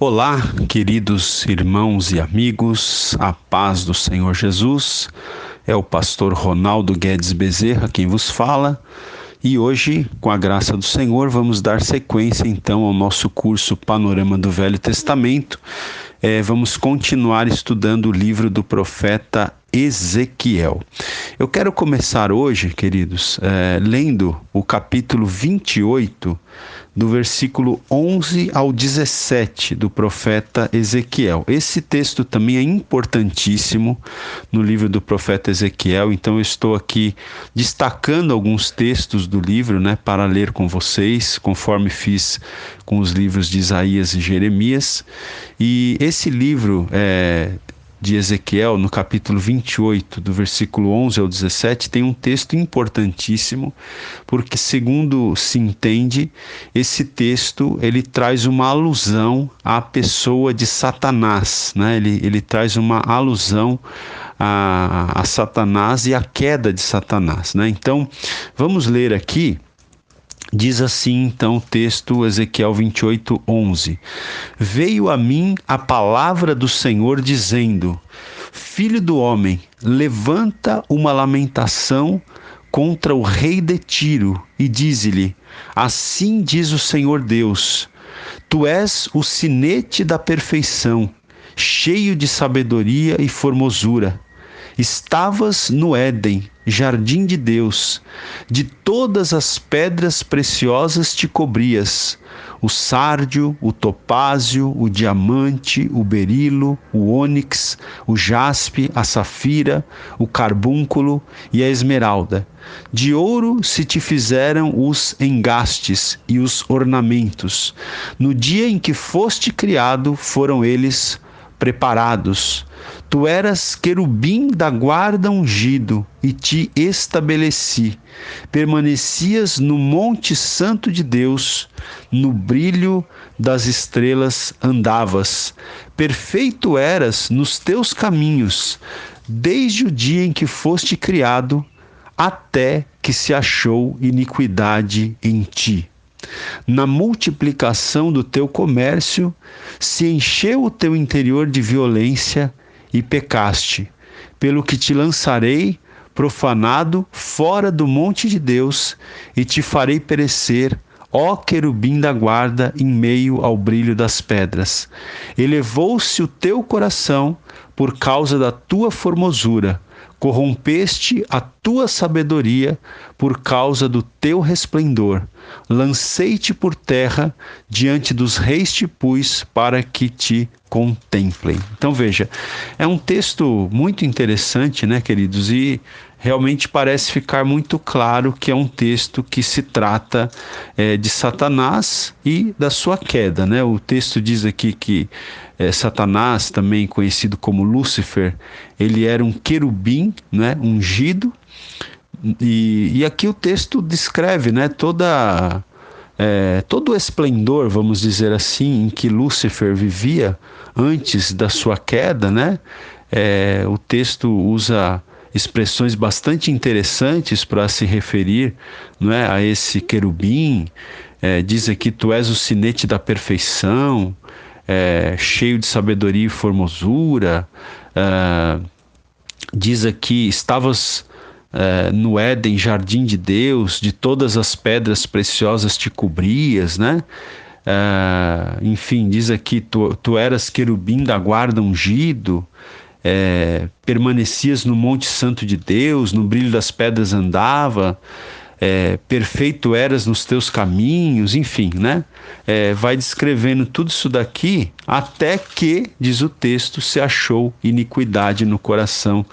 Olá, queridos irmãos e amigos, a paz do Senhor Jesus. É o pastor Ronaldo Guedes Bezerra quem vos fala. E hoje, com a graça do Senhor, vamos dar sequência então ao nosso curso Panorama do Velho Testamento. Vamos continuar estudando o livro do profeta Ezequiel. Eu quero começar hoje, queridos, lendo o capítulo 28, do versículo 11 ao 17 do profeta Ezequiel. Esse texto também é importantíssimo no livro do profeta Ezequiel, então eu estou aqui destacando alguns textos do livro, para ler com vocês, conforme fiz com os livros de Isaías e Jeremias. E esse livro de Ezequiel, no capítulo 28, do versículo 11 ao 17, tem um texto importantíssimo, porque, segundo se entende, esse texto ele traz uma alusão à pessoa de Satanás, Ele traz uma alusão a Satanás e à queda de Satanás, Então, vamos ler aqui. Diz assim então o texto, Ezequiel 28, 11. Veio a mim a palavra do Senhor dizendo: Filho do homem, levanta uma lamentação contra o rei de Tiro e dize-lhe: Assim diz o Senhor Deus, tu és o sinete da perfeição, cheio de sabedoria e formosura. Estavas no Éden, jardim de Deus, de todas as pedras preciosas te cobrias, o sárdio, o topázio, o diamante, o berilo, o ônix, o jaspe, a safira, o carbúnculo e a esmeralda. De ouro se te fizeram os engastes e os ornamentos. No dia em que foste criado, foram eles preparados. Tu eras querubim da guarda ungido e te estabeleci. Permanecias no monte santo de Deus, no brilho das estrelas andavas. Perfeito eras nos teus caminhos, desde o dia em que foste criado, até que se achou iniquidade em ti. Na multiplicação do teu comércio, se encheu o teu interior de violência e pecaste, pelo que te lançarei profanado fora do monte de Deus e te farei perecer, ó querubim da guarda, em meio ao brilho das pedras. Elevou-se o teu coração por causa da tua formosura, corrompeste a tua sabedoria por causa do teu resplendor. Lancei-te por terra, diante dos reis te pus para que te contemplem. Então veja, é um texto muito interessante, queridos? E realmente parece ficar muito claro que é um texto que se trata de Satanás e da sua queda, O texto diz aqui que Satanás, também conhecido como Lúcifer, ele era um querubim, ungido, e aqui o texto descreve, todo o esplendor, vamos dizer assim, em que Lúcifer vivia antes da sua queda, O texto usa expressões bastante interessantes para se referir, a esse querubim. Diz aqui: tu és o sinete da perfeição, cheio de sabedoria e formosura. Diz aqui: estavas no Éden, jardim de Deus, de todas as pedras preciosas te cobrias, enfim, diz aqui: tu eras querubim da guarda ungido, permanecias no monte santo de Deus, no brilho das pedras andava, perfeito eras nos teus caminhos, enfim, vai descrevendo tudo isso daqui, até que, diz o texto, se achou iniquidade no coração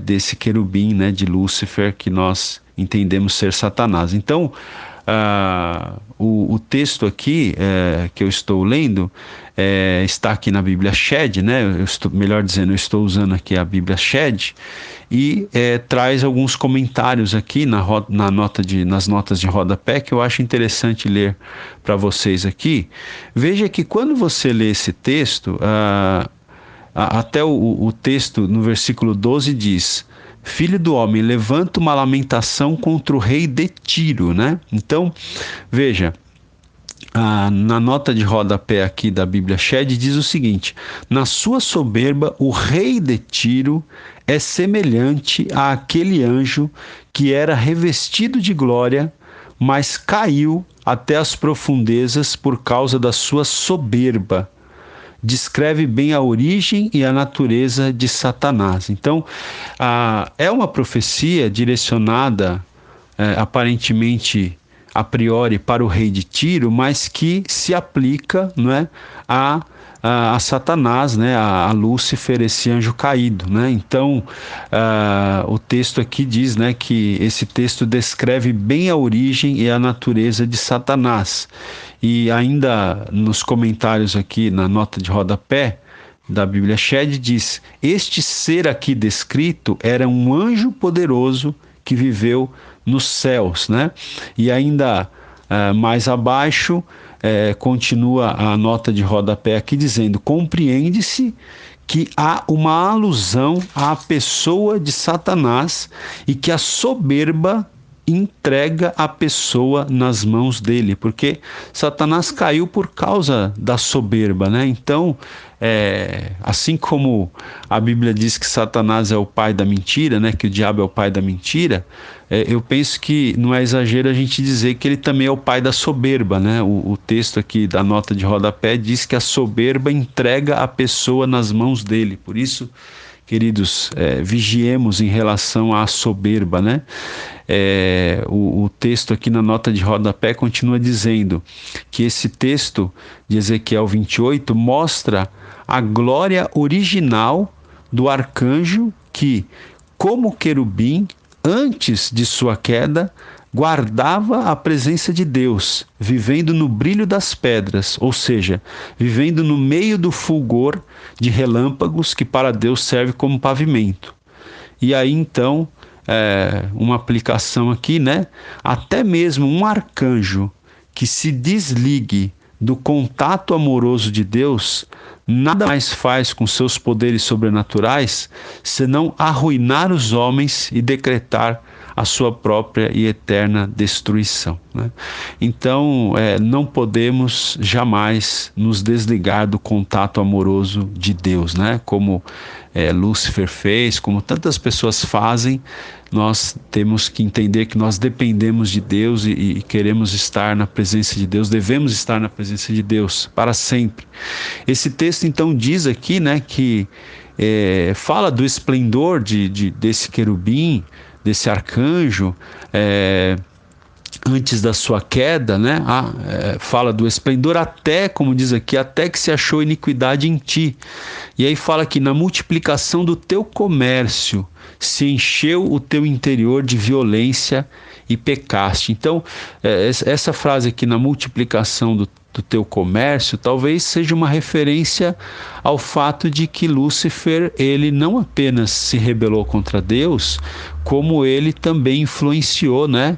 desse querubim, de Lúcifer, que nós entendemos ser Satanás. Então, o texto aqui que eu estou lendo está aqui na Bíblia Shed, melhor dizendo, eu estou usando aqui a Bíblia Shed, e traz alguns comentários aqui nas notas de rodapé que eu acho interessante ler para vocês aqui. Veja que quando você lê esse texto, até o texto no versículo 12 diz: Filho do homem, levanta uma lamentação contra o rei de Tiro, Então, veja, na nota de rodapé aqui da Bíblia Shed diz o seguinte: na sua soberba, o rei de Tiro é semelhante àquele anjo que era revestido de glória, mas caiu até as profundezas por causa da sua soberba. Descreve bem a origem e a natureza de Satanás. Então, é uma profecia direcionada, aparentemente, a priori, para o rei de Tiro, mas que se aplica, não é, a Satanás, né, a Lúcifer, esse anjo caído, né? Então, o texto aqui diz, né, que esse texto descreve bem a origem e a natureza de Satanás. E ainda nos comentários aqui na nota de rodapé da Bíblia Shed diz: este ser aqui descrito era um anjo poderoso que viveu nos céus, né? E ainda mais abaixo continua a nota de rodapé aqui dizendo: compreende-se que há uma alusão à pessoa de Satanás e que a soberba entrega a pessoa nas mãos dele, porque Satanás caiu por causa da soberba, né? Então, assim como a Bíblia diz que Satanás é o pai da mentira, né? Que o diabo é o pai da mentira, eu penso que não é exagero a gente dizer que ele também é o pai da soberba, né? O texto aqui da nota de rodapé diz que a soberba entrega a pessoa nas mãos dele. Por isso, queridos, vigiemos em relação à soberba, né? O texto aqui na nota de rodapé continua dizendo que esse texto de Ezequiel 28 mostra a glória original do arcanjo que, como querubim, antes de sua queda, guardava a presença de Deus, vivendo no brilho das pedras, ou seja, vivendo no meio do fulgor de relâmpagos que para Deus serve como pavimento. E aí então, uma aplicação aqui, né? Até mesmo um arcanjo que se desligue do contato amoroso de Deus, nada mais faz com seus poderes sobrenaturais senão arruinar os homens e decretar a sua própria e eterna destruição, né? Então, não podemos jamais nos desligar do contato amoroso de Deus, né? Como Lúcifer fez, como tantas pessoas fazem. Nós temos que entender que nós dependemos de Deus e queremos estar na presença de Deus, devemos estar na presença de Deus para sempre. Esse texto então diz aqui, né, que fala do esplendor desse querubim, desse arcanjo, antes da sua queda, né? Fala do esplendor até, como diz aqui, até que se achou iniquidade em ti. E aí fala que na multiplicação do teu comércio se encheu o teu interior de violência e pecaste. Então, essa frase aqui, na multiplicação do teu comércio, talvez seja uma referência ao fato de que Lúcifer, ele não apenas se rebelou contra Deus, como ele também influenciou, né,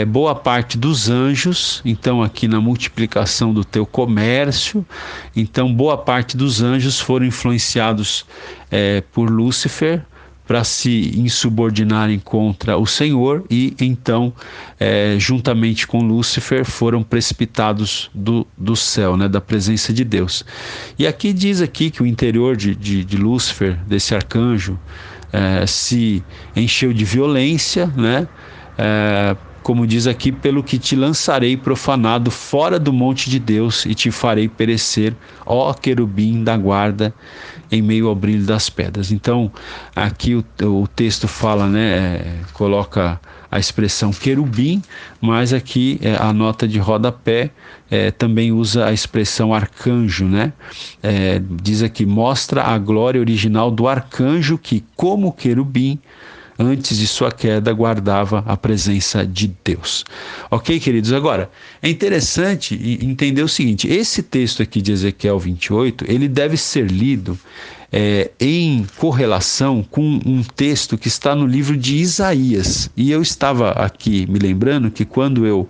boa parte dos anjos. Então aqui na multiplicação do teu comércio, então boa parte dos anjos foram influenciados por Lúcifer para se insubordinarem contra o Senhor e então, juntamente com Lúcifer, foram precipitados do céu, né, da presença de Deus. E aqui diz aqui que o interior de Lúcifer, desse arcanjo, se encheu de violência, né? Como diz aqui: pelo que te lançarei profanado fora do monte de Deus e te farei perecer, ó querubim da guarda, em meio ao brilho das pedras. Então, aqui o texto fala, né, coloca a expressão querubim, mas aqui a nota de rodapé também usa a expressão arcanjo, né? Diz aqui: mostra a glória original do arcanjo que, como querubim, antes de sua queda, guardava a presença de Deus. Ok, queridos? Agora, é interessante entender o seguinte: esse texto aqui de Ezequiel 28, ele deve ser lido em correlação com um texto que está no livro de Isaías. E eu estava aqui me lembrando que quando eu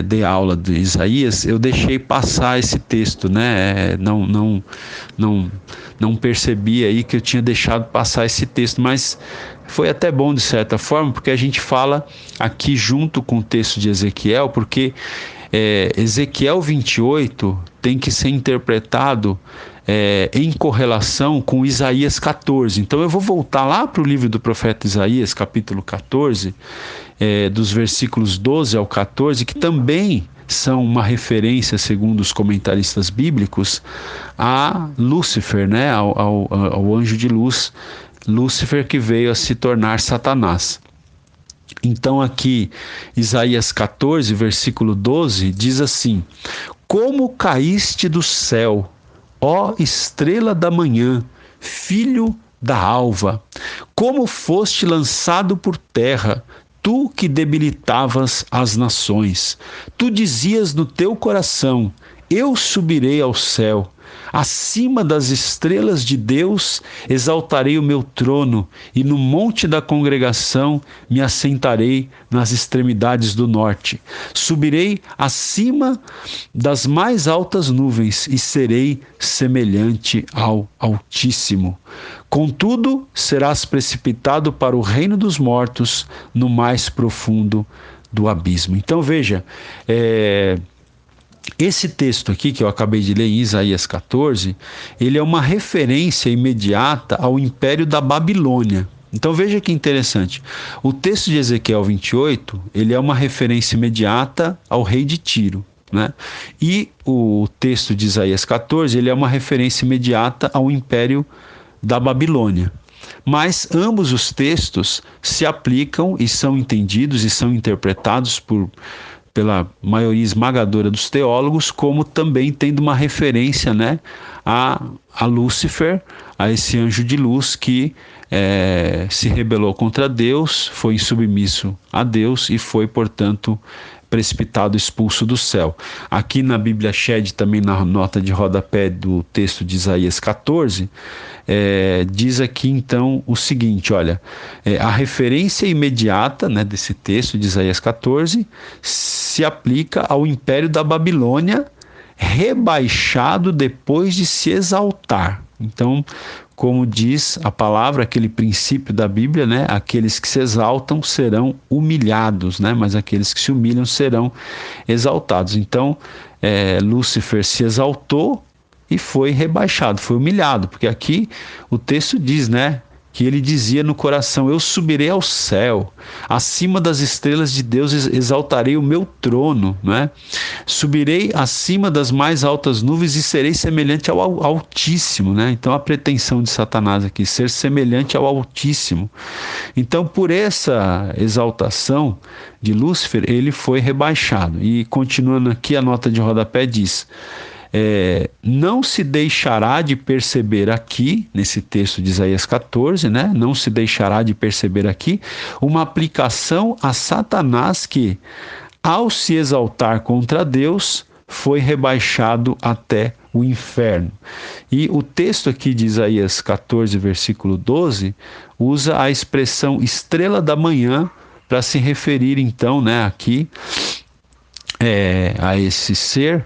dei aula de Isaías, eu deixei passar esse texto, né? Não percebi aí que eu tinha deixado passar esse texto, mas foi até bom de certa forma, porque a gente fala aqui junto com o texto de Ezequiel, porque Ezequiel 28 tem que ser interpretado em correlação com Isaías 14. Então eu vou voltar lá para o livro do profeta Isaías, capítulo 14, dos versículos 12 ao 14, que também são uma referência, segundo os comentaristas bíblicos, a Lúcifer, né? ao anjo de luz, Lúcifer, que veio a se tornar Satanás. Então aqui, Isaías 14, versículo 12, diz assim: Como caíste do céu, ó estrela da manhã, filho da alva, como foste lançado por terra, tu que debilitavas as nações. Tu dizias no teu coração: eu subirei ao céu, acima das estrelas de Deus exaltarei o meu trono, e no monte da congregação me assentarei nas extremidades do norte. Subirei acima das mais altas nuvens e serei semelhante ao Altíssimo. Contudo, serás precipitado para o reino dos mortos, no mais profundo do abismo. Então veja, esse texto aqui que eu acabei de ler em Isaías 14, ele é uma referência imediata ao Império da Babilônia. Então veja que interessante, o texto de Ezequiel 28, ele é uma referência imediata ao rei de Tiro, né? E o texto de Isaías 14, ele é uma referência imediata ao Império da Babilônia. Mas ambos os textos se aplicam e são entendidos e são interpretados pela maioria esmagadora dos teólogos como também tendo uma referência, né, a Lúcifer, a esse anjo de luz que se rebelou contra Deus, foi insubmisso a Deus e foi, portanto, precipitado, expulso do céu. Aqui na Bíblia Shed, também na nota de rodapé do texto de Isaías 14, diz aqui então o seguinte, olha, a referência imediata, né, desse texto de Isaías 14 se aplica ao Império da Babilônia, rebaixado depois de se exaltar. Então, como diz a palavra, aquele princípio da Bíblia, né? Aqueles que se exaltam serão humilhados, né? Mas aqueles que se humilham serão exaltados. Então, Lúcifer se exaltou e foi rebaixado, foi humilhado, porque aqui o texto diz, né, que ele dizia no coração: eu subirei ao céu, acima das estrelas de Deus exaltarei o meu trono, né? Subirei acima das mais altas nuvens e serei semelhante ao Altíssimo, né? Então a pretensão de Satanás aqui, ser semelhante ao Altíssimo. Então, por essa exaltação de Lúcifer, ele foi rebaixado. E continuando aqui, a nota de rodapé diz: não se deixará de perceber aqui, nesse texto de Isaías 14, né? Não se deixará de perceber aqui uma aplicação a Satanás que, ao se exaltar contra Deus, foi rebaixado até o inferno. E o texto aqui de Isaías 14, versículo 12, usa a expressão estrela da manhã para se referir então, né, aqui a esse ser.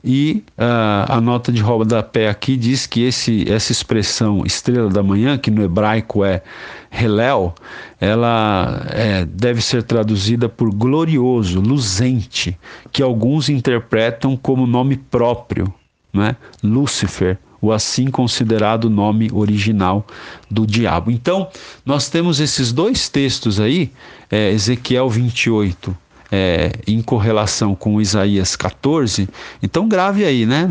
E a nota de rodapé aqui diz que essa expressão estrela da manhã, que no hebraico é Helel, ela deve ser traduzida por glorioso, luzente, que alguns interpretam como nome próprio, né? Lúcifer, o assim considerado nome original do diabo. Então, nós temos esses dois textos aí, Ezequiel 28, em correlação com Isaías 14, então grave aí, né?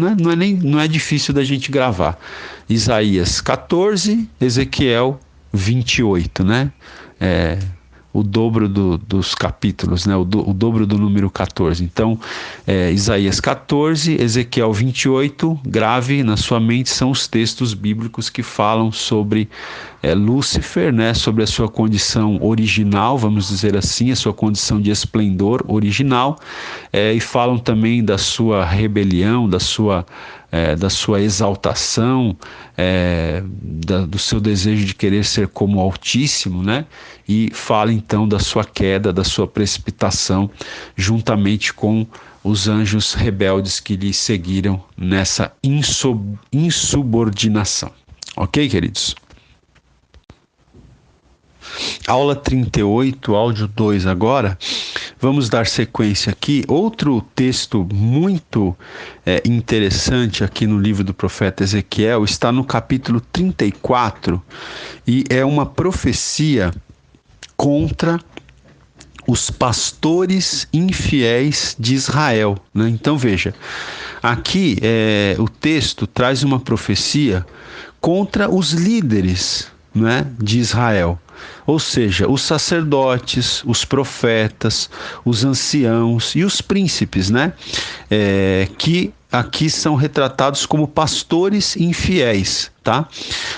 Não é difícil da gente gravar. Isaías 14, Ezequiel 28, né? O dobro dos capítulos, né? O dobro do número 14. Então, Isaías 14, Ezequiel 28, grave na sua mente, são os textos bíblicos que falam sobre Lúcifer, né? Sobre a sua condição original, vamos dizer assim, a sua condição de esplendor original, e falam também da sua rebelião, da sua exaltação, do seu desejo de querer ser como o Altíssimo, né? E fala então da sua queda, da sua precipitação, juntamente com os anjos rebeldes que lhe seguiram nessa insubordinação. Ok, queridos? Aula 38, áudio 2 agora. vamos dar sequência aqui. Outro texto muito interessante aqui no livro do profeta Ezequiel está no capítulo 34 e é uma profecia contra os pastores infiéis de Israel, né? Então veja, aqui o texto traz uma profecia contra os líderes, né, de Israel, ou seja, os sacerdotes, os profetas, os anciãos e os príncipes, né, que aqui são retratados como pastores infiéis, tá?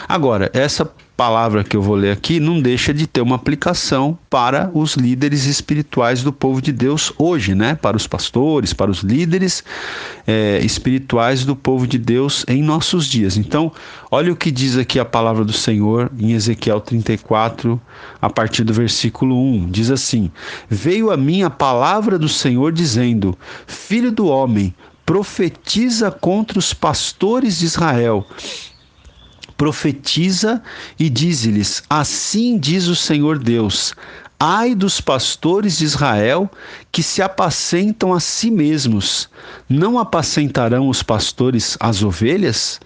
Agora, essa palavra que eu vou ler aqui não deixa de ter uma aplicação para os líderes espirituais do povo de Deus hoje, né? Para os pastores, para os líderes espirituais do povo de Deus em nossos dias. Então, olha o que diz aqui a palavra do Senhor em Ezequiel 34, a partir do versículo 1. Diz assim: Veio a mim a palavra do Senhor dizendo: Filho do homem, profetiza contra os pastores de Israel. Profetiza e dize-lhes: assim diz o Senhor Deus, ai dos pastores de Israel que se apacentam a si mesmos, não apacentarão os pastores as ovelhas?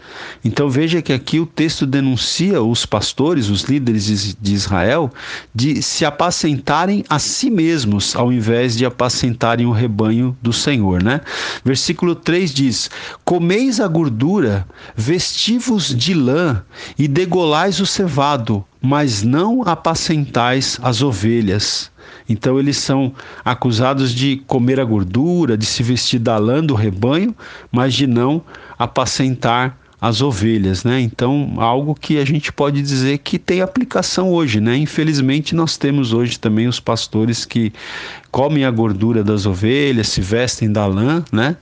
Então veja que aqui o texto denuncia os pastores, os líderes de Israel, de se apacentarem a si mesmos, ao invés de apacentarem o rebanho do Senhor, né? Versículo 3 diz: comeis a gordura, vestivos de lã e degolais o cevado, mas não apacentais as ovelhas. Então eles são acusados de comer a gordura, de se vestir da lã do rebanho, mas de não apacentar as ovelhas, né? Então, algo que a gente pode dizer que tem aplicação hoje, né? Infelizmente, nós temos hoje também os pastores que comem a gordura das ovelhas, se vestem da lã, né?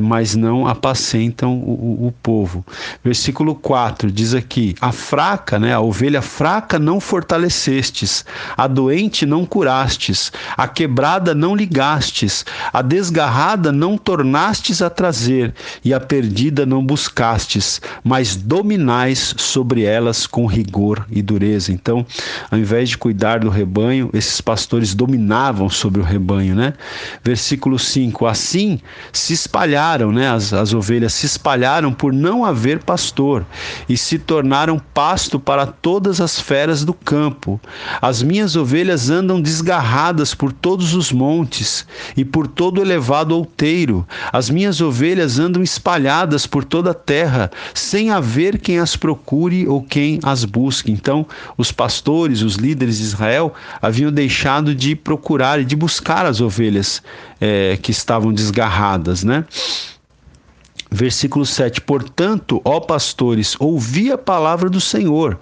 Mas não apacentam o povo. Versículo 4 diz aqui: a fraca, né? A ovelha fraca não fortalecestes, a doente não curastes, a quebrada não ligastes, a desgarrada não tornastes a trazer, e a perdida não buscastes, mas dominais sobre elas com rigor e dureza. Então, ao invés de cuidar do rebanho, esses pastores dominavam sobre o rebanho, né? Versículo 5: assim se espalharam, né? As ovelhas se espalharam por não haver pastor e se tornaram pasto para todas as feras do campo. As minhas ovelhas andam desgarradas por todos os montes e por todo o elevado outeiro. As minhas ovelhas andam espalhadas por toda a terra, sem haver quem as procure ou quem as busque. Então, os pastores, os líderes de Israel, haviam deixado de procurar e de buscar as ovelhas que estavam desgarradas, né? Versículo 7: portanto, ó pastores, ouvi a palavra do Senhor.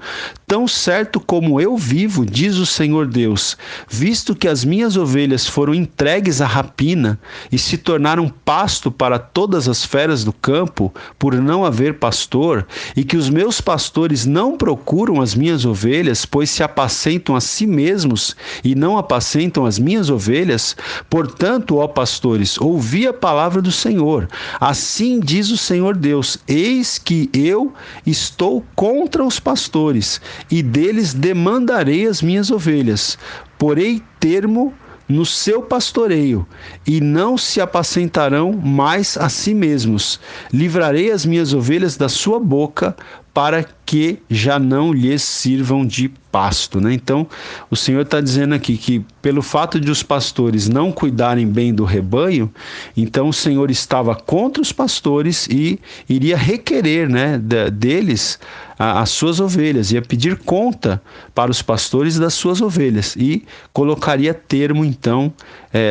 Tão certo como eu vivo, diz o Senhor Deus, visto que as minhas ovelhas foram entregues à rapina e se tornaram pasto para todas as feras do campo, por não haver pastor, e que os meus pastores não procuram as minhas ovelhas, pois se apacentam a si mesmos e não apacentam as minhas ovelhas, portanto, ó pastores, ouvi a palavra do Senhor. Assim diz o Senhor Deus: eis que eu estou contra os pastores, e deles demandarei as minhas ovelhas. Porei termo no seu pastoreio, e não se apacentarão mais a si mesmos. Livrarei as minhas ovelhas da sua boca, para que já não lhes sirvam de pasto, né? Então, o Senhor está dizendo aqui que pelo fato de os pastores não cuidarem bem do rebanho, então o Senhor estava contra os pastores e iria requerer, né, deles as suas ovelhas, ia pedir conta para os pastores das suas ovelhas e colocaria termo, então,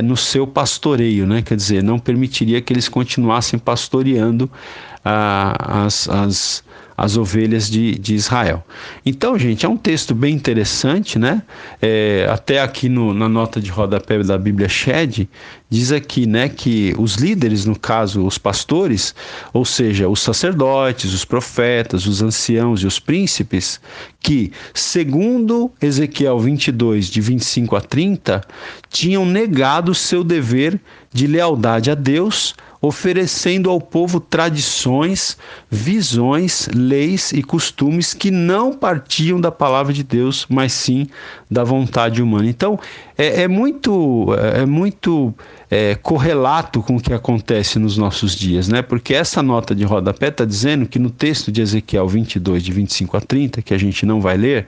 no seu pastoreio, né? Quer dizer, não permitiria que eles continuassem pastoreando as ovelhas de Israel. Então, gente, é um texto bem interessante, né? Até aqui na nota de rodapé da Bíblia Shed, diz aqui, né, que os líderes, no caso, os pastores, ou seja, os sacerdotes, os profetas, os anciãos e os príncipes, que, segundo Ezequiel 22, de 25 a 30, tinham negado o seu dever de lealdade a Deus, oferecendo ao povo tradições, visões, leis e costumes que não partiam da palavra de Deus, mas sim da vontade humana. Então, muito correlato com o que acontece nos nossos dias, né? Porque essa nota de rodapé está dizendo que no texto de Ezequiel 22, de 25 a 30, que a gente não vai ler,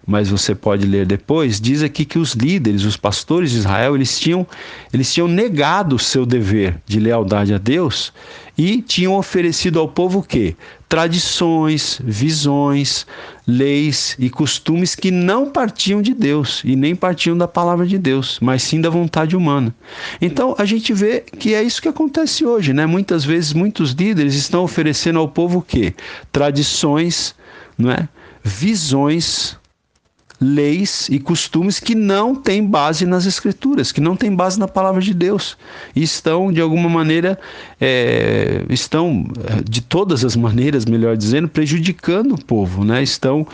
mas você pode ler depois, diz aqui que os líderes, os pastores de Israel, eles tinham negado o seu dever de lealdade a Deus e tinham oferecido ao povo o quê? Tradições, visões, leis e costumes que não partiam de Deus e nem partiam da palavra de Deus, mas sim da vontade humana. Então a gente vê que é isso que acontece hoje, né? Muitas vezes muitos líderes estão oferecendo ao povo o quê? Tradições, não é? Visões, leis e costumes que não têm base nas Escrituras, que não têm base na palavra de Deus, e estão, de alguma maneira, de todas as maneiras, melhor dizendo, prejudicando o povo, né? Estão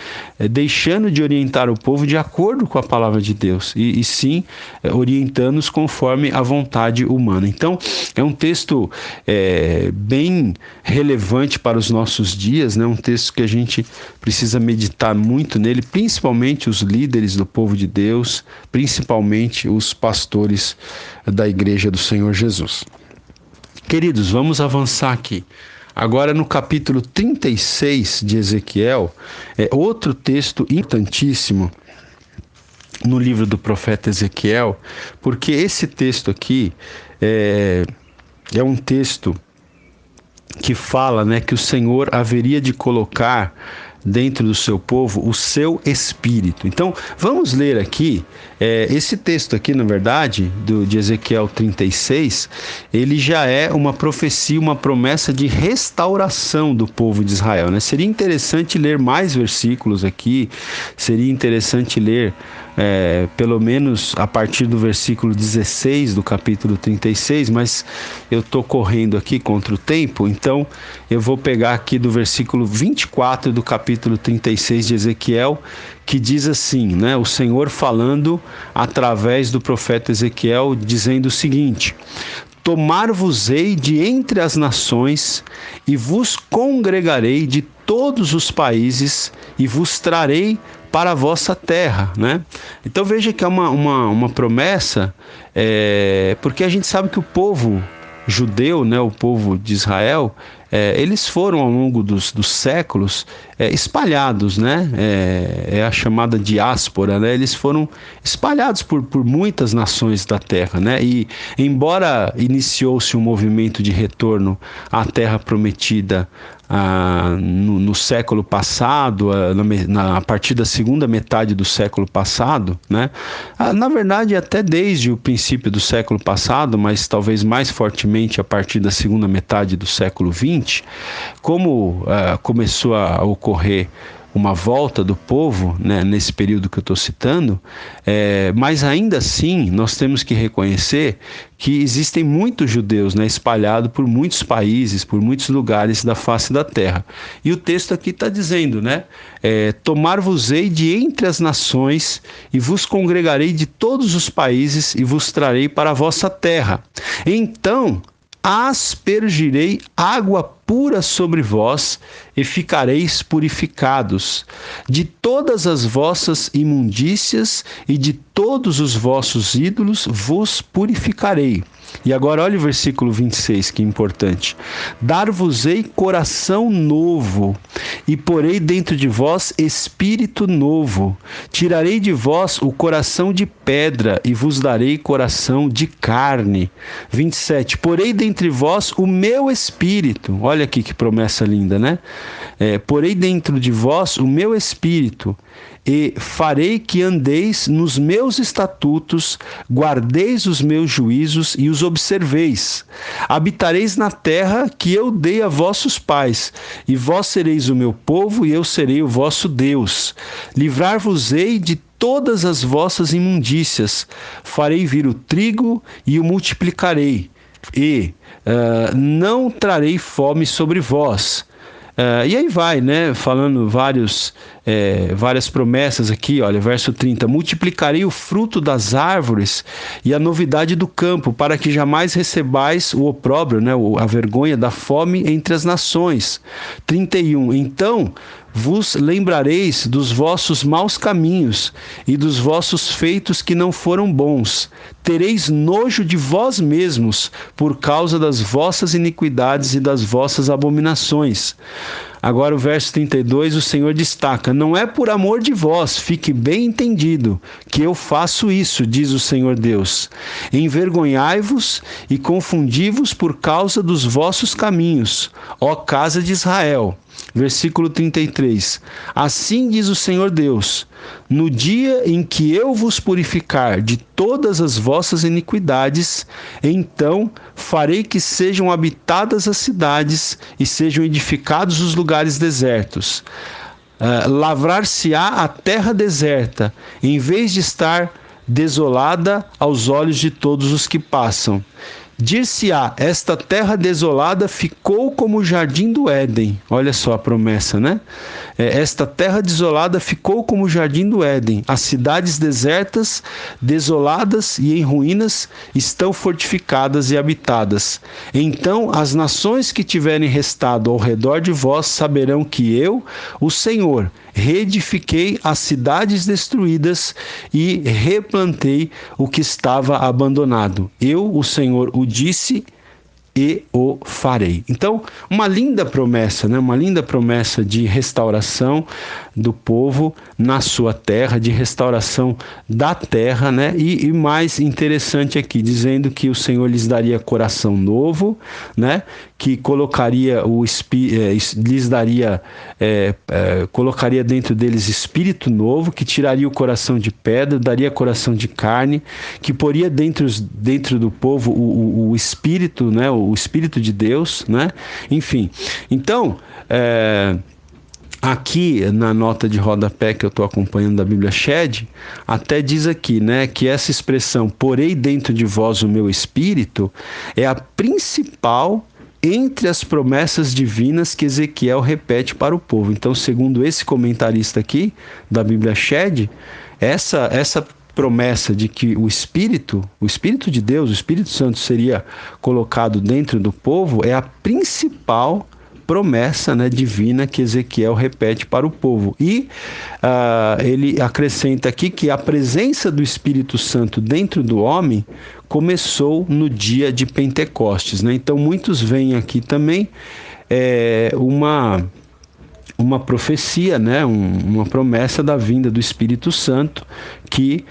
deixando de orientar o povo de acordo com a palavra de Deus, e sim orientando-os conforme a vontade humana. Então, é um texto bem relevante para os nossos dias, né? Um texto que a gente precisa meditar muito nele, principalmente os líderes do povo de Deus, principalmente os pastores da Igreja do Senhor Jesus. Queridos, vamos avançar aqui. Agora no capítulo 36 de Ezequiel, outro texto importantíssimo no livro do profeta Ezequiel, porque esse texto aqui é um texto que fala, né, que o Senhor haveria de colocar dentro do seu povo o seu espírito. Então, vamos ler aqui, esse texto aqui, na verdade, de Ezequiel 36, ele já é uma profecia, uma promessa de restauração do povo de Israel, né? Seria interessante ler mais versículos aqui, seria interessante ler pelo menos a partir do versículo 16 do capítulo 36, mas eu estou correndo aqui contra o tempo, então eu vou pegar aqui do versículo 24 do capítulo 36 de Ezequiel, que diz assim, né? O Senhor falando através do profeta Ezequiel, dizendo o seguinte: tomar-vos-ei de entre as nações e vos congregarei de todos os países e vos trarei para a vossa terra, né? Então veja que é uma promessa, porque a gente sabe que o povo judeu, né, o povo de Israel, eles foram ao longo dos séculos espalhados, né? É a chamada diáspora, né? Eles foram espalhados por muitas nações da terra, né? E embora iniciou-se um movimento de retorno à terra prometida no século passado, a partir da segunda metade do século passado, né? Na verdade, até desde o princípio do século passado, mas talvez mais fortemente a partir da segunda metade do século XX, como começou a ocorrer uma volta do povo, né, nesse período que eu estou citando, mas ainda assim nós temos que reconhecer que existem muitos judeus, né, espalhados por muitos países, por muitos lugares da face da terra. E o texto aqui está dizendo, né, tomar-vos-ei de entre as nações e vos congregarei de todos os países e vos trarei para a vossa terra. Então aspergirei água pura sobre vós e ficareis purificados. De todas as vossas imundícias e de todos os vossos ídolos vos purificarei. E agora olha o versículo 26, que é importante. Dar-vos-ei coração novo e porei dentro de vós espírito novo. Tirarei de vós o coração de pedra e vos darei coração de carne. 27. Porei dentre vós o meu espírito. Olha aqui que promessa linda, né? Porei dentro de vós o meu espírito e farei que andeis nos meus estatutos, guardeis os meus juízos e os observeis. Habitareis na terra que eu dei a vossos pais, e vós sereis o meu povo e eu serei o vosso Deus. Livrar-vos-ei de todas as vossas imundícias, farei vir o trigo e o multiplicarei, e não trarei fome sobre vós. E aí vai, né, falando várias promessas aqui, olha, verso 30, multiplicarei o fruto das árvores e a novidade do campo, para que jamais recebais o opróbrio, né, a vergonha da fome entre as nações. 31, então vos lembrareis dos vossos maus caminhos e dos vossos feitos que não foram bons. Tereis nojo de vós mesmos por causa das vossas iniquidades e das vossas abominações. Agora o verso 32, o Senhor destaca: não é por amor de vós, fique bem entendido, que eu faço isso, diz o Senhor Deus. Envergonhai-vos e confundi-vos por causa dos vossos caminhos, ó casa de Israel. Versículo 33, assim diz o Senhor Deus: no dia em que eu vos purificar de todas as vossas iniquidades, então farei que sejam habitadas as cidades e sejam edificados os lugares desertos. Lavrar-se-á a terra deserta, em vez de estar desolada aos olhos de todos os que passam. Dir-se-á, esta terra desolada ficou como o jardim do Éden. Olha só a promessa, né? Esta terra desolada ficou como o jardim do Éden. As cidades desertas, desoladas e em ruínas, estão fortificadas e habitadas. Então as nações que tiverem restado ao redor de vós saberão que eu, o Senhor, reedifiquei as cidades destruídas e replantei o que estava abandonado. Eu, o Senhor, o disse e o farei. Então, uma linda promessa, né? Uma linda promessa de restauração do povo na sua terra, de restauração da terra, né? E mais interessante aqui, dizendo que o Senhor lhes daria coração novo, né? Que colocaria lhes daria, colocaria dentro deles espírito novo, que tiraria o coração de pedra, daria coração de carne, que poria dentro do povo o espírito, né? O Espírito de Deus, né? Enfim, então, aqui na nota de rodapé que eu estou acompanhando da Bíblia Shed, até diz aqui, né, que essa expressão, porei dentro de vós o meu espírito, é a principal entre as promessas divinas que Ezequiel repete para o povo. Então, segundo esse comentarista aqui da Bíblia Shed, essa promessa de que o Espírito de Deus, o Espírito Santo seria colocado dentro do povo, é a principal promessa, né, divina que Ezequiel repete para o povo. E ele acrescenta aqui que a presença do Espírito Santo dentro do homem começou no dia de Pentecostes, né? Então muitos veem aqui também uma profecia, né? Uma promessa da vinda do Espírito Santo que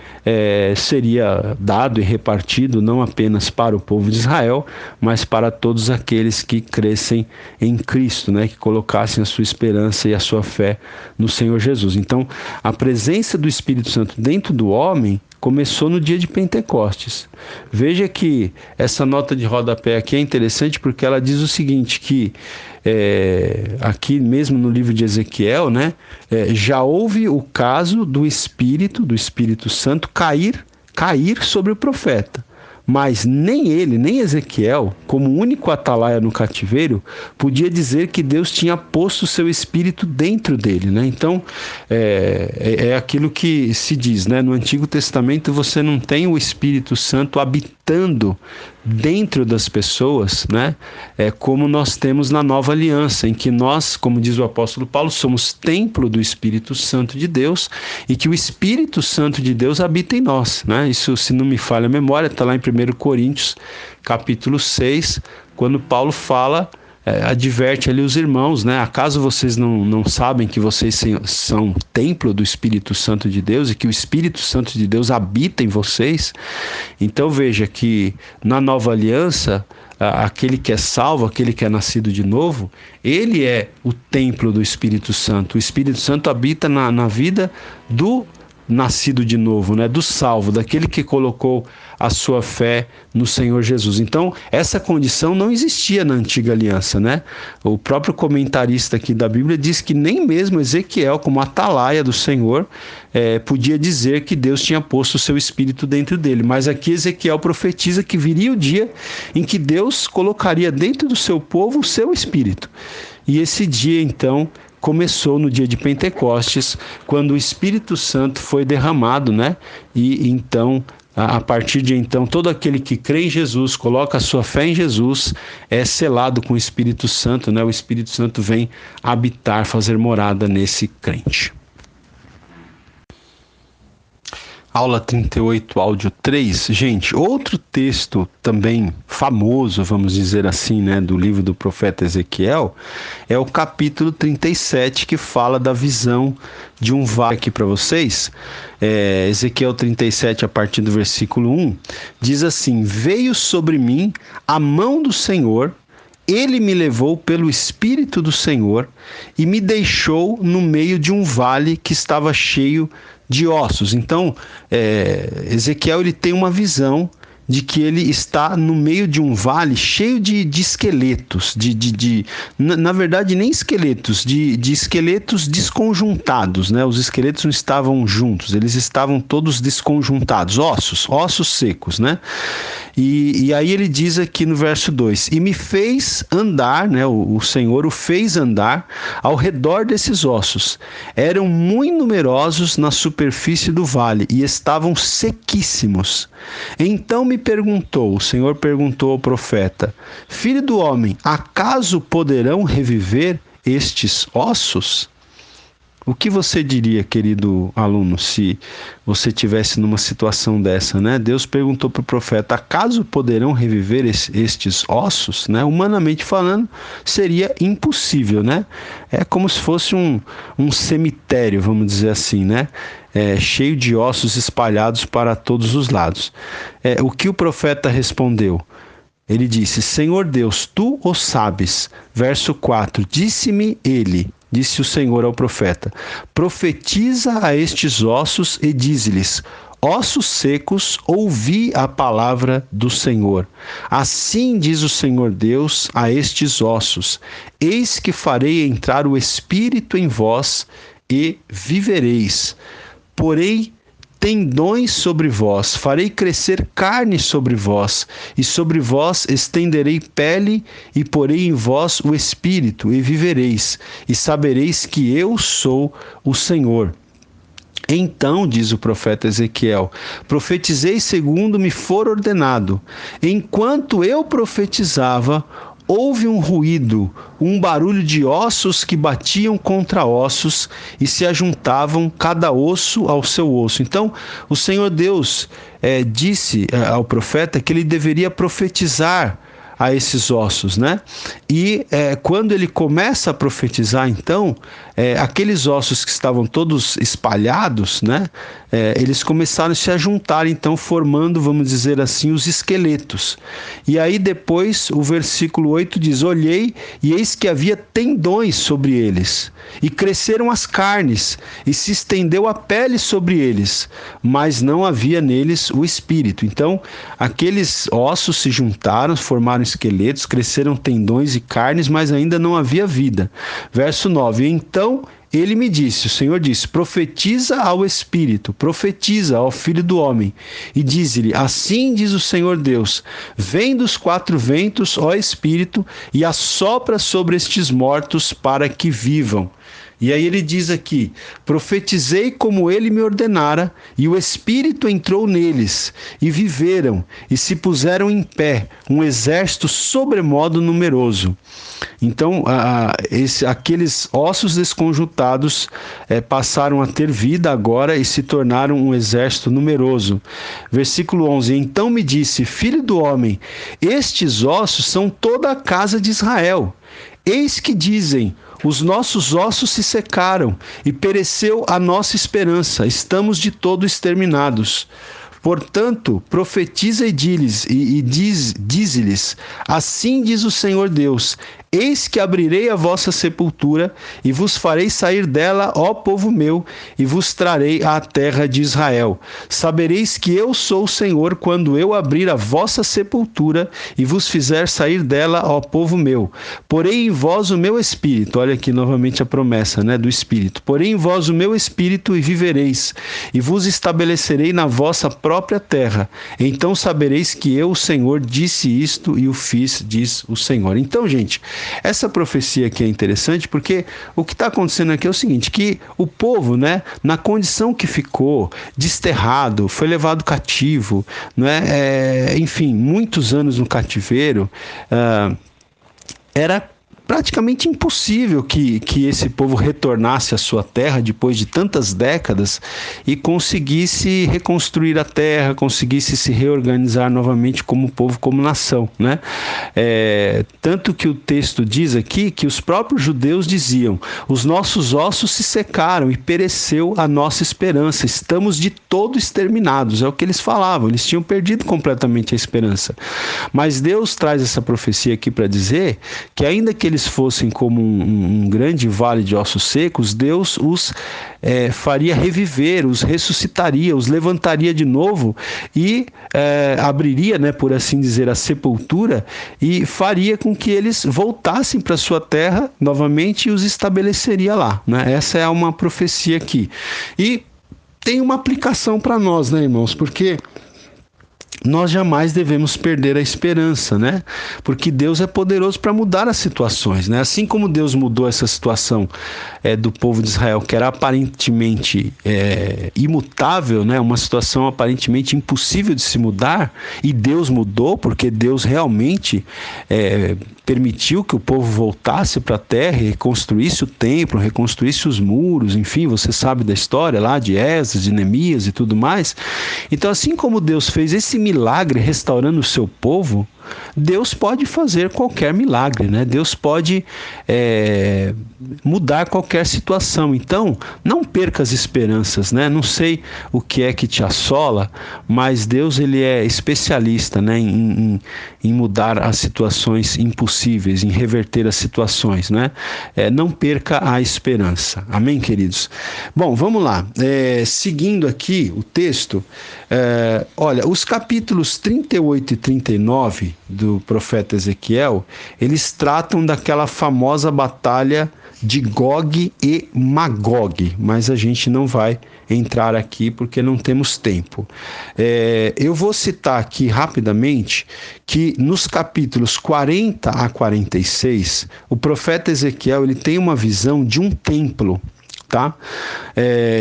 seria dado e repartido não apenas para o povo de Israel, mas para todos aqueles que crescem em Cristo, né? Que colocassem a sua esperança e a sua fé no Senhor Jesus. Então, a presença do Espírito Santo dentro do homem começou no dia de Pentecostes. Veja que essa nota de rodapé aqui é interessante porque ela diz o seguinte, que aqui mesmo no livro de Ezequiel, né, já houve o caso do Espírito Santo cair sobre o profeta. Mas nem ele, nem Ezequiel, como único atalaia no cativeiro, podia dizer que Deus tinha posto o seu espírito dentro dele, né? Então, é aquilo que se diz, né? No Antigo Testamento você não tem o Espírito Santo habitando dentro das pessoas, né? Como nós temos na Nova Aliança, em que nós, como diz o apóstolo Paulo, somos templo do Espírito Santo de Deus e que o Espírito Santo de Deus habita em nós, né? Isso, se não me falha a memória, está lá em 1 Coríntios, capítulo 6, quando Paulo fala, adverte ali os irmãos, né? Acaso vocês não sabem que vocês são templo do Espírito Santo de Deus e que o Espírito Santo de Deus habita em vocês? Então veja que na Nova Aliança, aquele que é salvo, aquele que é nascido de novo, ele é o templo do Espírito Santo. O Espírito Santo habita na vida do nascido de novo, né? Do salvo, daquele que colocou a sua fé no Senhor Jesus. Então, essa condição não existia na antiga aliança, né? O próprio comentarista aqui da Bíblia diz que nem mesmo Ezequiel, como atalaia do Senhor, podia dizer que Deus tinha posto o seu espírito dentro dele. Mas aqui Ezequiel profetiza que viria o dia em que Deus colocaria dentro do seu povo o seu espírito. E esse dia, então, começou no dia de Pentecostes, quando o Espírito Santo foi derramado, né? E então, a partir de então, todo aquele que crê em Jesus, coloca a sua fé em Jesus, é selado com o Espírito Santo, né? O Espírito Santo vem habitar, fazer morada nesse crente. Aula 38, áudio 3. Gente, outro texto também famoso, vamos dizer assim, né, do livro do profeta Ezequiel, é o capítulo 37, que fala da visão de um vale. Aqui para vocês, Ezequiel 37, a partir do versículo 1, diz assim: veio sobre mim a mão do Senhor, ele me levou pelo Espírito do Senhor e me deixou no meio de um vale que estava cheio de ossos. Então, Ezequiel ele tem uma visão de que ele está no meio de um vale cheio de esqueletos, na verdade nem esqueletos, de esqueletos desconjuntados, né? Os esqueletos não estavam juntos, eles estavam todos desconjuntados, ossos secos, né? E aí ele diz aqui no verso 2, e me fez andar, né? O Senhor o fez andar ao redor desses ossos, eram muito numerosos na superfície do vale e estavam sequíssimos. Então o Senhor perguntou ao profeta: filho do homem, acaso poderão reviver estes ossos? O que você diria, querido aluno, se você estivesse numa situação dessa, né? Deus perguntou para o profeta: acaso poderão reviver estes ossos? Né? Humanamente falando, seria impossível, né? É como se fosse um cemitério, vamos dizer assim, né? Cheio de ossos espalhados para todos os lados. O que o profeta respondeu? Ele disse: Senhor Deus, tu o sabes. Verso 4, disse o Senhor ao profeta: profetiza a estes ossos e dize-lhes: ossos secos, ouvi a palavra do Senhor. Assim diz o Senhor Deus a estes ossos: eis que farei entrar o Espírito em vós e vivereis. Porém, tendões sobre vós, farei crescer carne sobre vós, e sobre vós estenderei pele, e porei em vós o espírito, e vivereis, e sabereis que eu sou o Senhor. Então, diz o profeta Ezequiel, profetizei segundo me for ordenado. Enquanto eu profetizava, houve um ruído, um barulho de ossos que batiam contra ossos e se ajuntavam cada osso ao seu osso. Então, o Senhor Deus disse ao profeta que ele deveria profetizar a esses ossos, né? E quando ele começa a profetizar, então, aqueles ossos que estavam todos espalhados, né? Eles começaram a se juntar, então, formando, vamos dizer assim, os esqueletos. E aí depois o versículo 8 diz: olhei e eis que havia tendões sobre eles, e cresceram as carnes, e se estendeu a pele sobre eles, mas não havia neles o espírito. Então, aqueles ossos se juntaram, formaram esqueletos, cresceram tendões e carnes, mas ainda não havia vida. Verso 9, então ele me disse, o Senhor disse: profetiza ao Espírito, profetiza ao Filho do Homem, e diz-lhe: assim diz o Senhor Deus, vem dos quatro ventos, ó Espírito, e assopra sobre estes mortos para que vivam. E aí ele diz aqui: profetizei como ele me ordenara, e o Espírito entrou neles, e viveram, e se puseram em pé, um exército sobremodo numeroso. Então, aqueles ossos desconjuntados passaram a ter vida agora e se tornaram um exército numeroso. Versículo 11, então me disse: filho do homem, estes ossos são toda a casa de Israel. Eis que dizem: os nossos ossos se secaram e pereceu a nossa esperança, estamos de todo exterminados. Portanto, profetiza e diz-lhes, assim diz o Senhor Deus: Eis que abrirei a vossa sepultura e vos farei sair dela, ó povo meu, e vos trarei à terra de Israel. Sabereis que eu sou o Senhor quando eu abrir a vossa sepultura e vos fizer sair dela, ó povo meu. Porém em vós o meu espírito, olha aqui novamente a promessa, né, do espírito. Porém em vós o meu espírito e vivereis, e vos estabelecerei na vossa própria terra. Então sabereis que eu, o Senhor, disse isto e o fiz, diz o Senhor. Então, gente, essa profecia aqui é interessante porque o que está acontecendo aqui é o seguinte, que o povo, né, na condição que ficou, desterrado, foi levado cativo, né, enfim, muitos anos no cativeiro, era praticamente impossível que esse povo retornasse à sua terra depois de tantas décadas e conseguisse reconstruir a terra, conseguisse se reorganizar novamente como povo, como nação, né? Tanto que o texto diz aqui que os próprios judeus diziam: os nossos ossos se secaram e pereceu a nossa esperança, estamos de todo exterminados. É o que eles falavam, eles tinham perdido completamente a esperança. Mas Deus traz essa profecia aqui para dizer que ainda que eles fossem como um grande vale de ossos secos, Deus os faria reviver, os ressuscitaria, os levantaria de novo e abriria, né, por assim dizer, a sepultura e faria com que eles voltassem para sua terra novamente e os estabeleceria lá, né? Essa é uma profecia aqui. E tem uma aplicação para nós, né, irmãos? Porque nós jamais devemos perder a esperança, né? Porque Deus é poderoso para mudar as situações, né? Assim como Deus mudou essa situação do povo de Israel, que era aparentemente imutável, né? Uma situação aparentemente impossível de se mudar, e Deus mudou, porque Deus realmente permitiu que o povo voltasse para a terra e reconstruísse o templo, reconstruísse os muros, enfim, você sabe da história lá de Esdras, de Neemias e tudo mais. Então, assim como Deus fez esse milagre restaurando o seu povo, Deus pode fazer qualquer milagre, né? Deus pode mudar qualquer situação. Então, não perca as esperanças, né? Não sei o que é que te assola, mas Deus, ele é especialista, né, em mudar as situações impossíveis, em reverter as situações, né? Não perca a esperança. Amém, queridos? Bom, vamos lá. Seguindo aqui o texto, olha, os capítulos 38 e 39 do profeta Ezequiel, eles tratam daquela famosa batalha de Gog e Magog, mas a gente não vai entrar aqui porque não temos tempo. Eu vou citar aqui rapidamente que nos capítulos 40 a 46, o profeta Ezequiel, ele tem uma visão de um templo, tá?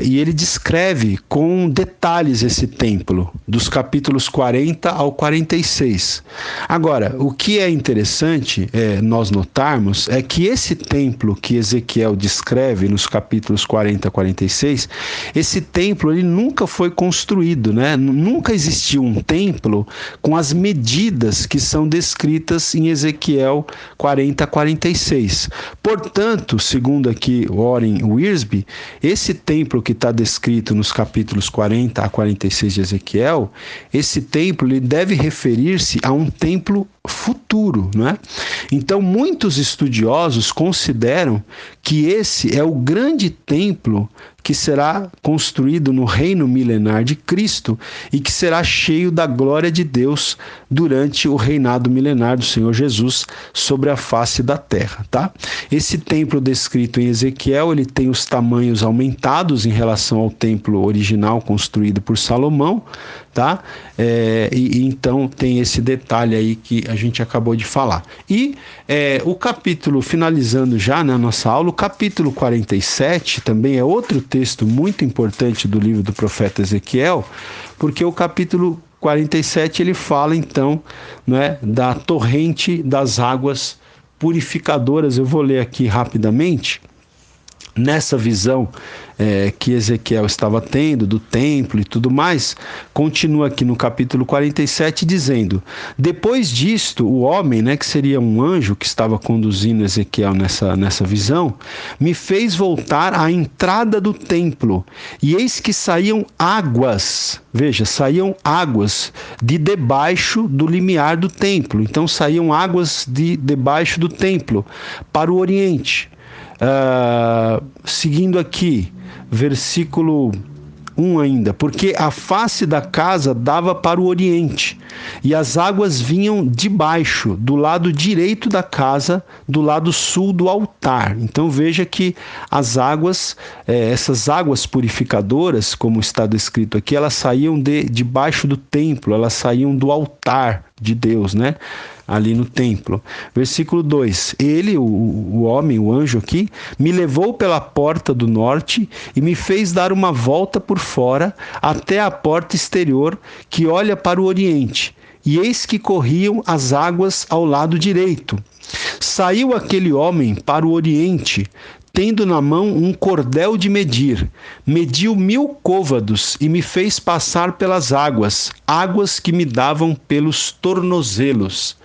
E ele descreve com detalhes esse templo, dos capítulos 40 ao 46. Agora, o que é interessante nós notarmos é que esse templo que Ezequiel descreve nos capítulos 40 a 46, esse templo ele nunca foi construído, né? Nunca existiu um templo com as medidas que são descritas em Ezequiel 40 a 46. Portanto, segundo aqui Warren Wiersbe, esse templo que está descrito nos capítulos 40 a 46 de Ezequiel, esse templo ele deve referir-se a um templo futuro, né? Então, muitos estudiosos consideram que esse é o grande templo que será construído no reino milenar de Cristo e que será cheio da glória de Deus durante o reinado milenar do Senhor Jesus sobre a face da terra, tá? Esse templo descrito em Ezequiel, ele tem os tamanhos aumentados em relação ao templo original construído por Salomão, tá? E então tem esse detalhe aí que a gente acabou de falar. E o capítulo, finalizando já na nossa aula, o capítulo 47 também é outro texto muito importante do livro do profeta Ezequiel, porque o capítulo 47 ele fala então, né, da torrente das águas purificadoras. Eu vou ler aqui rapidamente. nessa visão que Ezequiel estava tendo do templo e tudo mais, continua aqui no capítulo 47 dizendo: depois disto, o homem, que seria um anjo que estava conduzindo Ezequiel nessa visão, me fez voltar à entrada do templo, e eis que saíam águas, veja, saíam águas de debaixo do limiar do templo. Então saíam águas de debaixo do templo para o oriente. Seguindo aqui, versículo 1 ainda, porque a face da casa dava para o oriente, e as águas vinham de baixo, do lado direito da casa, do lado sul do altar. Então veja que as águas, essas águas purificadoras, como está descrito aqui, elas saíam debaixo do templo, elas saíam do altar de Deus, ali no templo. Versículo 2: ele, o homem, o anjo aqui, me levou pela porta do norte e me fez dar uma volta por fora até a porta exterior que olha para o oriente, e eis que corriam as águas ao lado direito. Saiu aquele homem para o oriente, tendo na mão um cordel de medir. Mediu 1000 côvados e me fez passar pelas águas que me davam pelos tornozelos.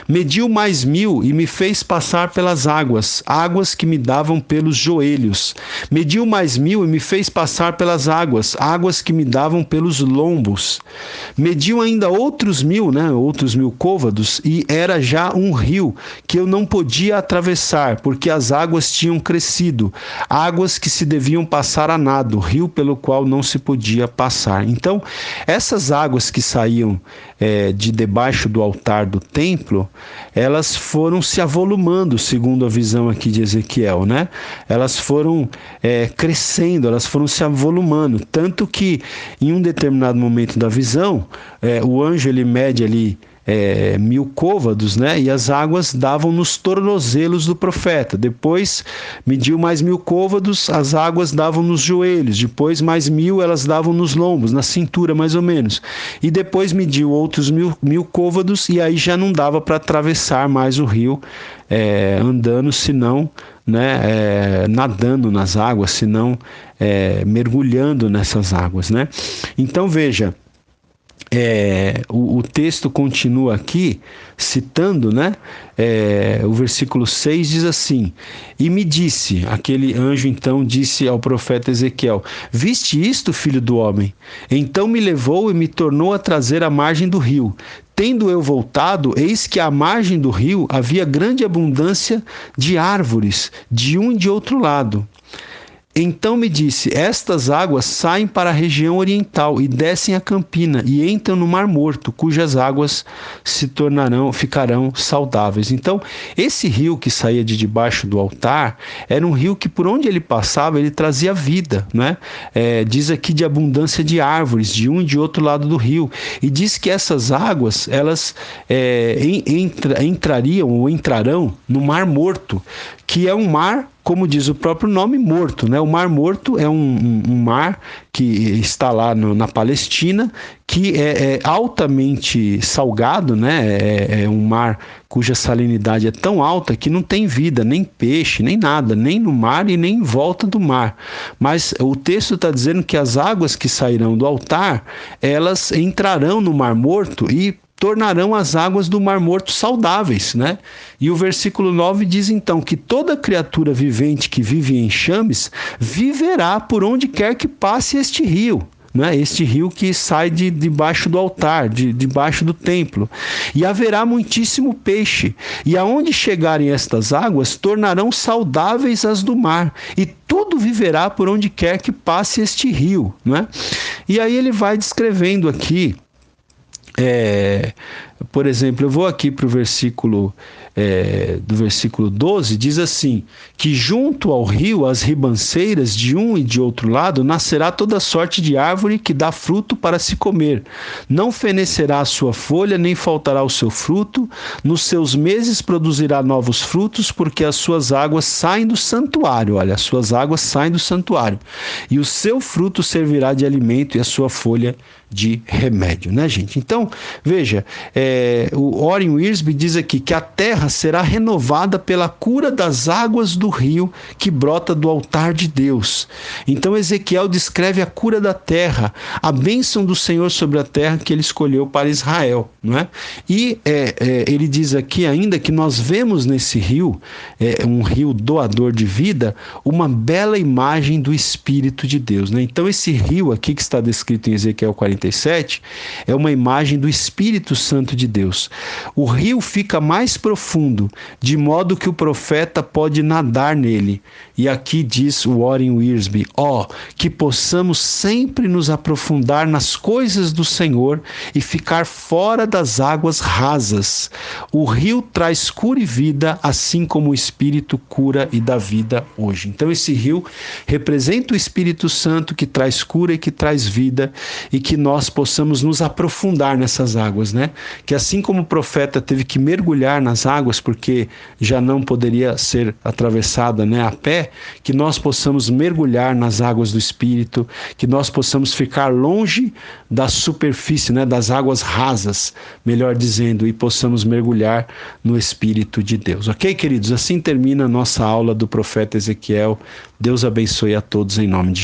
Mediu mais 1000 e me fez passar pelas águas que me davam pelos joelhos. Mediu mais 1000 e me fez passar pelas águas que me davam pelos lombos. Mediu ainda outros 1000, outros 1000 côvados, e era já um rio que eu não podia atravessar, porque as águas tinham crescido, águas que se deviam passar a nado, rio pelo qual não se podia passar. Então, essas águas que saíam de debaixo do altar do templo, elas foram se avolumando, segundo a visão aqui de Ezequiel, Elas foram crescendo, elas foram se avolumando, tanto que em um determinado momento da visão, o anjo ele mede ali 1000 côvados, e as águas davam nos tornozelos do profeta. Depois mediu mais 1000 côvados, as águas davam nos joelhos. Depois mais 1000, elas davam nos lombos, na cintura mais ou menos. E depois mediu outros 1000 côvados, e aí já não dava para atravessar mais o rio andando, senão nadando nas águas, senão mergulhando nessas águas, Então veja, o texto continua aqui citando, o versículo 6 diz assim: e me disse, aquele anjo então disse ao profeta Ezequiel: viste isto, filho do homem? Então me levou e me tornou a trazer à margem do rio. Tendo eu voltado, eis que à margem do rio havia grande abundância de árvores, de um e de outro lado. Então me disse: estas águas saem para a região oriental e descem a campina e entram no Mar Morto, cujas águas ficarão saudáveis. Então, esse rio que saía de debaixo do altar era um rio que, por onde ele passava, ele trazia vida, diz aqui de abundância de árvores, de um e de outro lado do rio. E diz que essas águas, elas entrarão no Mar Morto, que é um mar, como diz o próprio nome, morto, O Mar Morto é um mar que está lá na Palestina, que é altamente salgado, É um mar cuja salinidade é tão alta que não tem vida, nem peixe, nem nada, nem no mar e nem em volta do mar. Mas o texto está dizendo que as águas que sairão do altar, elas entrarão no Mar Morto e tornarão as águas do Mar Morto saudáveis, E o versículo 9 diz então que toda criatura vivente que vive em enxames viverá por onde quer que passe este rio, Este rio que sai de debaixo do altar, debaixo do templo. E haverá muitíssimo peixe, e aonde chegarem estas águas, tornarão saudáveis as do mar, e tudo viverá por onde quer que passe este rio, E aí ele vai descrevendo aqui, por exemplo, eu vou aqui para o versículo do versículo 12, diz assim: que junto ao rio, as ribanceiras de um e de outro lado, nascerá toda sorte de árvore que dá fruto para se comer. Não fenecerá a sua folha, nem faltará o seu fruto. Nos seus meses produzirá novos frutos, porque as suas águas saem do santuário. Olha, as suas águas saem do santuário. E o seu fruto servirá de alimento e a sua folha de remédio, gente? Então, veja, o Orrin Wiersbe diz aqui que a terra terra será renovada pela cura das águas do rio que brota do altar de Deus. Então Ezequiel descreve a cura da terra, a bênção do Senhor sobre a terra que ele escolheu para Israel, não é? E ele diz aqui ainda que nós vemos nesse rio, um rio doador de vida, uma bela imagem do Espírito de Deus, né? Então esse rio aqui que está descrito em Ezequiel 47 é uma imagem do Espírito Santo de Deus. O rio fica mais profundo, de modo que o profeta pode nadar nele. E aqui diz o Warren Wiersbe: que possamos sempre nos aprofundar nas coisas do Senhor e ficar fora das águas rasas. O rio traz cura e vida, assim como o Espírito cura e dá vida hoje. Então esse rio representa o Espírito Santo que traz cura e que traz vida, e que nós possamos nos aprofundar nessas águas, né? Que assim como o profeta teve que mergulhar nas águas porque já não poderia ser atravessada, né, a pé, que nós possamos mergulhar nas águas do Espírito, que nós possamos ficar longe da superfície, né, das águas rasas, melhor dizendo, e possamos mergulhar no Espírito de Deus. Ok, queridos? Assim termina a nossa aula do profeta Ezequiel. Deus abençoe a todos em nome de Jesus.